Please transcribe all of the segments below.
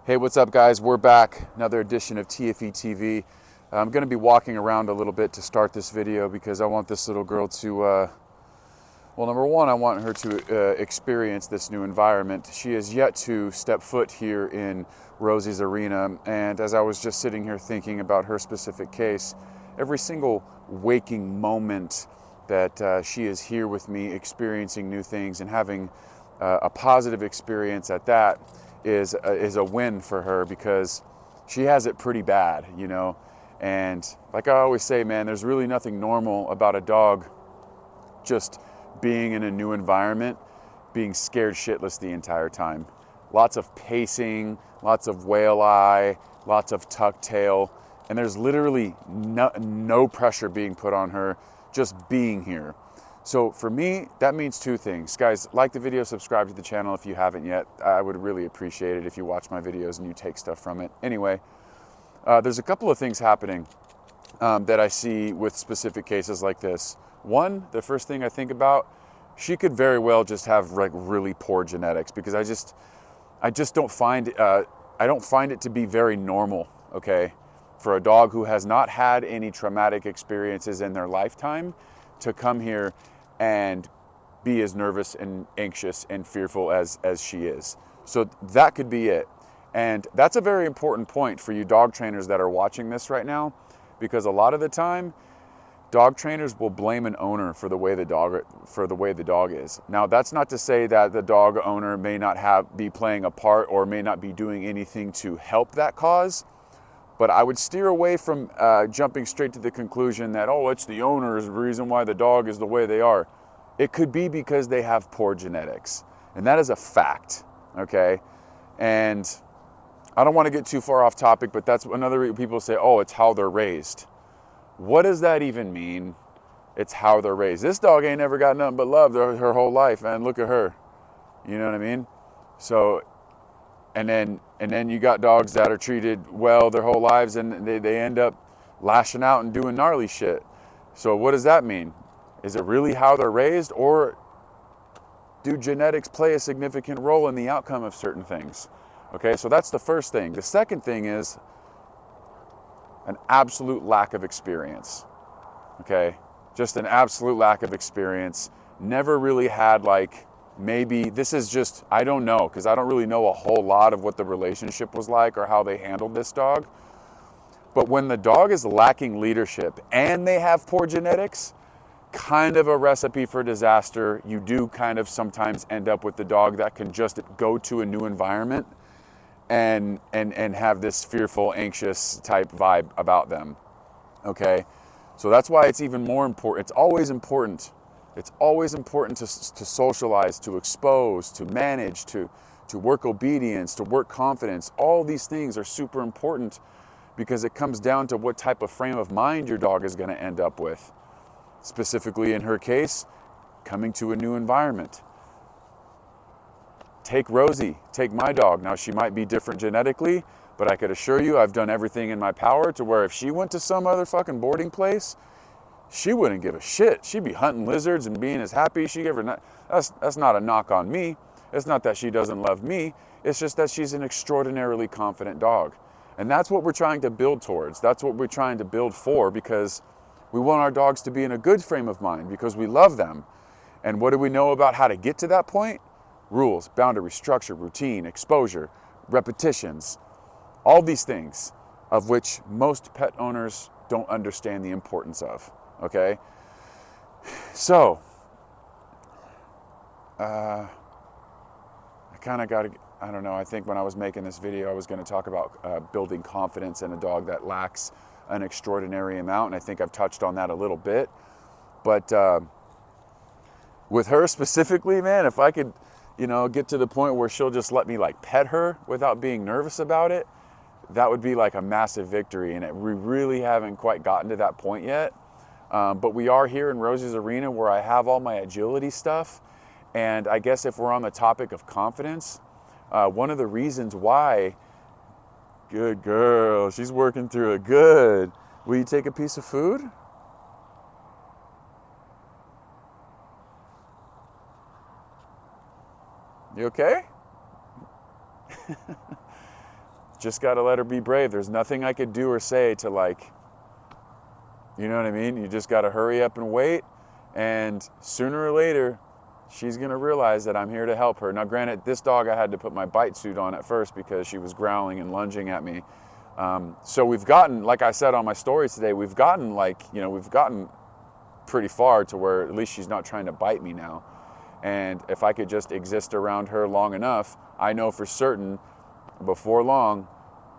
Hey, what's up, guys? We're back. Another edition of TFE TV. I'm going to be walking around a little bit to start this video because I want this little girl to, well, number one, I want her to experience this new environment. She has yet to step foot here in Rosie's arena, and as I was just sitting here thinking about her specific case, every single waking moment that she is here with me, experiencing new things and having a positive experience at that, is a win for her because she has it pretty bad, you know. And like I always say, man, there's really nothing normal about a dog just being in a new environment, being scared shitless the entire time. Lots of pacing, lots of whale eye, lots of tuck tail, and there's literally no pressure being put on her, just being here. So for me, that means two things. Guys, like the video, subscribe to the channel if you haven't yet. I would really appreciate it if you watch my videos and you take stuff from it. Anyway, there's a couple of things happening that I see with specific cases like this. One, the first thing I think about, she could very well just have like really poor genetics because I just don't find I don't find it to be very normal, okay, for a dog who has not had any traumatic experiences in their lifetime to come here and be as nervous and anxious and fearful as she is. So that could be it. And that's a very important point for you dog trainers that are watching this right now, because a lot of the time, dog trainers will blame an owner for the way the dog is. Now, that's not to say that the dog owner may not be playing a part or may not be doing anything to help that cause. But I would steer away from jumping straight to the conclusion that, oh, it's the owner's reason why the dog is the way they are. It could be because they have poor genetics. And that is a fact, okay? And I don't want to get too far off topic, but that's another people say, oh, it's how they're raised. What does that even mean? It's how they're raised. This dog ain't never got nothing but love her whole life, and look at her. You know what I mean? So, and then you got dogs that are treated well their whole lives and they end up lashing out and doing gnarly shit. So what does that mean? Is it really how they're raised, or do genetics play a significant role in the outcome of certain things? Okay, so that's the first thing. The second thing is an absolute lack of experience. Okay, just an absolute lack of experience. Never really had, like, maybe this is just, I don't know, because I don't really know a whole lot of what the relationship was like or how they handled this dog. But when the dog is lacking leadership and they have poor genetics, kind of a recipe for disaster. You do kind of sometimes end up with the dog that can just go to a new environment and have this fearful, anxious type vibe about them. Okay, so that's why it's even more important. It's always important. It's always important to socialize, to expose, to manage, to work obedience, to work confidence. All these things are super important because it comes down to what type of frame of mind your dog is going to end up with. Specifically in her case, coming to a new environment. Take Rosie, take my dog. Now, she might be different genetically, but I could assure you I've done everything in my power to where if she went to some other fucking boarding place, she wouldn't give a shit. She'd be hunting lizards and being as happy as she ever. That's not a knock on me. It's not that she doesn't love me. It's just that she's an extraordinarily confident dog. And that's what we're trying to build towards. That's what we're trying to build for, because we want our dogs to be in a good frame of mind because we love them. And what do we know about how to get to that point? Rules, boundaries, structure, routine, exposure, repetitions, all these things of which most pet owners don't understand the importance of, okay? So, I kind of got to, I don't know, I think when I was making this video, I was going to talk about building confidence in a dog that lacks an extraordinary amount, and I think I've touched on that a little bit. But with her specifically, man, if I could, you know, get to the point where she'll just let me like pet her without being nervous about it, that would be like a massive victory. And we really haven't quite gotten to that point yet. But we are here in Rosie's arena where I have all my agility stuff. And I guess if we're on the topic of confidence, one of the reasons why, good girl, she's working through it good. Will you take a piece of food? You okay? just got to let her be brave. There's nothing I could do or say to, like, you know what I mean? You just got to hurry up and wait. And sooner or later, she's going to realize that I'm here to help her. Now, granted, this dog, I had to put my bite suit on at first because she was growling and lunging at me. So we've gotten, like I said on my stories today, we've gotten pretty far to where at least she's not trying to bite me now. And if I could just exist around her long enough, I know for certain before long,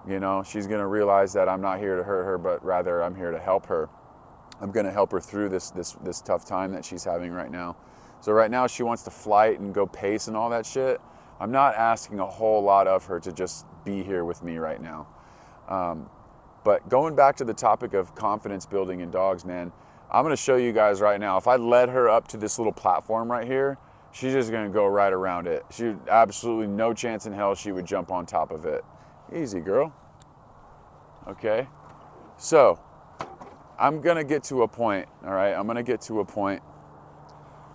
you know, she's going to realize that I'm not here to hurt her, but rather I'm here to help her. I'm going to help her through this tough time that she's having right now. So right now she wants to flight and go pace and all that shit. I'm not asking a whole lot of her to just be here with me right now. But going back to the topic of confidence building in dogs, man, I'm going to show you guys right now. If I led her up to this little platform right here, she's just going to go right around it. She absolutely no chance in hell she would jump on top of it. Easy, girl. Okay. So I'm going to get to a point. All right. I'm going to get to a point.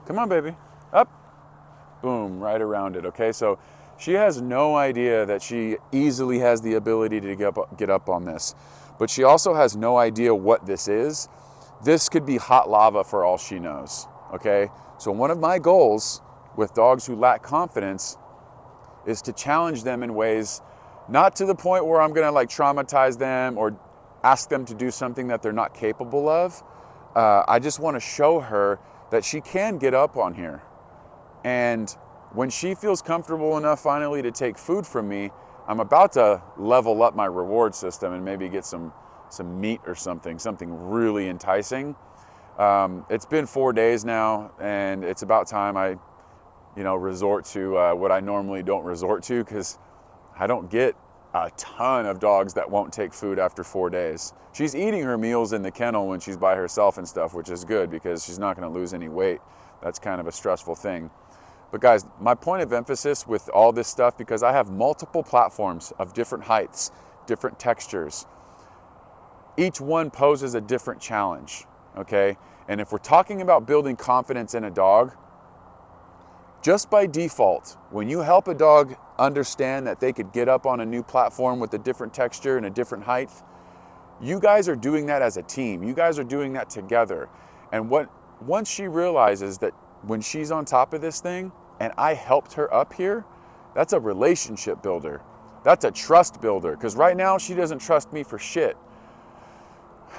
Come on, baby. Up. Boom. Right around it. Okay. So she has no idea that she easily has the ability to get up on this, but she also has no idea what this is. This could be hot lava for all she knows. Okay. So one of my goals with dogs who lack confidence is to challenge them in ways, not to the point where I'm going to like traumatize them or ask them to do something that they're not capable of. I just want to show her that she can get up on here. And when she feels comfortable enough finally to take food from me, I'm about to level up my reward system and maybe get some meat or something really enticing. It's been 4 days now, and it's about time I, resort to what I normally don't resort to, because I don't get a ton of dogs that won't take food after 4 days. She's eating her meals in the kennel when she's by herself and stuff, which is good because she's not going to lose any weight. That's kind of a stressful thing. But guys, my point of emphasis with all this stuff, because I have multiple platforms of different heights, different textures. Each one poses a different challenge, okay? And if we're talking about building confidence in a dog, just by default, when you help a dog understand that they could get up on a new platform with a different texture and a different height, you guys are doing that as a team. You guys are doing that together. And once she realizes that when she's on top of this thing and I helped her up here, that's a relationship builder. That's a trust builder. Because right now she doesn't trust me for shit.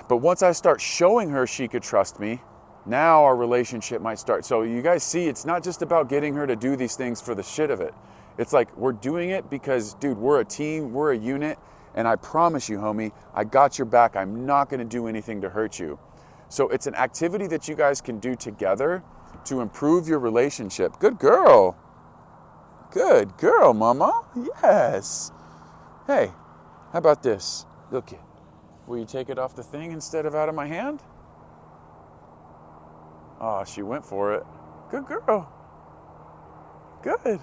But once I start showing her she could trust me, now our relationship might start. So you guys see, it's not just about getting her to do these things for the shit of it. It's like we're doing it because, dude, we're a team, we're a unit, and I promise you, homie, I got your back. I'm not going to do anything to hurt you. So it's an activity that you guys can do together to improve your relationship. Good girl. Good girl, mama. Yes. Hey, how about this? Look it. Will you take it off the thing instead of out of my hand? Oh, she went for it. Good girl. Good.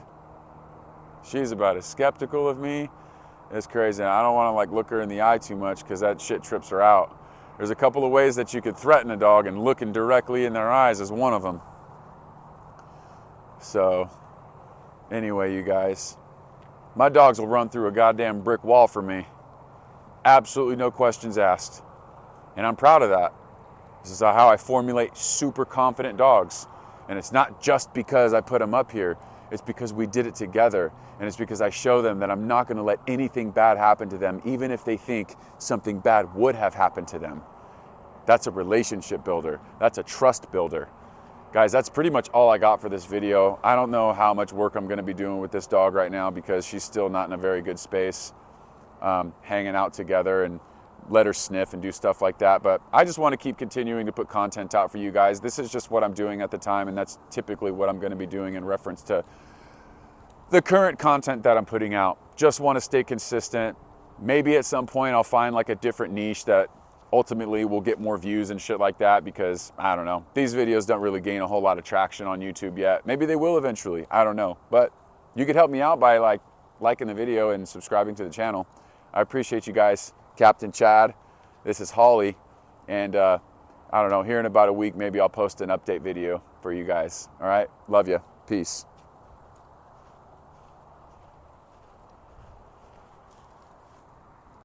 She's about as skeptical of me. It's crazy. I don't want to like look her in the eye too much because that shit trips her out. There's a couple of ways that you could threaten a dog, and looking directly in their eyes is one of them. So, anyway, you guys, my dogs will run through a goddamn brick wall for me. Absolutely no questions asked. And I'm proud of that. This is how I formulate super confident dogs. And it's not just because I put them up here. It's because we did it together. And it's because I show them that I'm not going to let anything bad happen to them, even if they think something bad would have happened to them. That's a relationship builder. That's a trust builder. Guys, that's pretty much all I got for this video. I don't know how much work I'm going to be doing with this dog right now because she's still not in a very good space, hanging out together, and let her sniff and do stuff like that. But I just want to keep continuing to put content out for you guys. This is just what I'm doing at the time, and that's typically what I'm going to be doing in reference to the current content that I'm putting out. Just want to stay consistent. Maybe at some point I'll find like a different niche that ultimately will get more views and shit like that, because I don't know, these videos don't really gain a whole lot of traction on YouTube yet. Maybe they will eventually, I don't know. But you could help me out by like liking the video and subscribing to the channel. I appreciate you guys. Captain Chad, this is Holly, and I don't know, here in about a week maybe I'll post an update video for you guys. All right, love you, peace.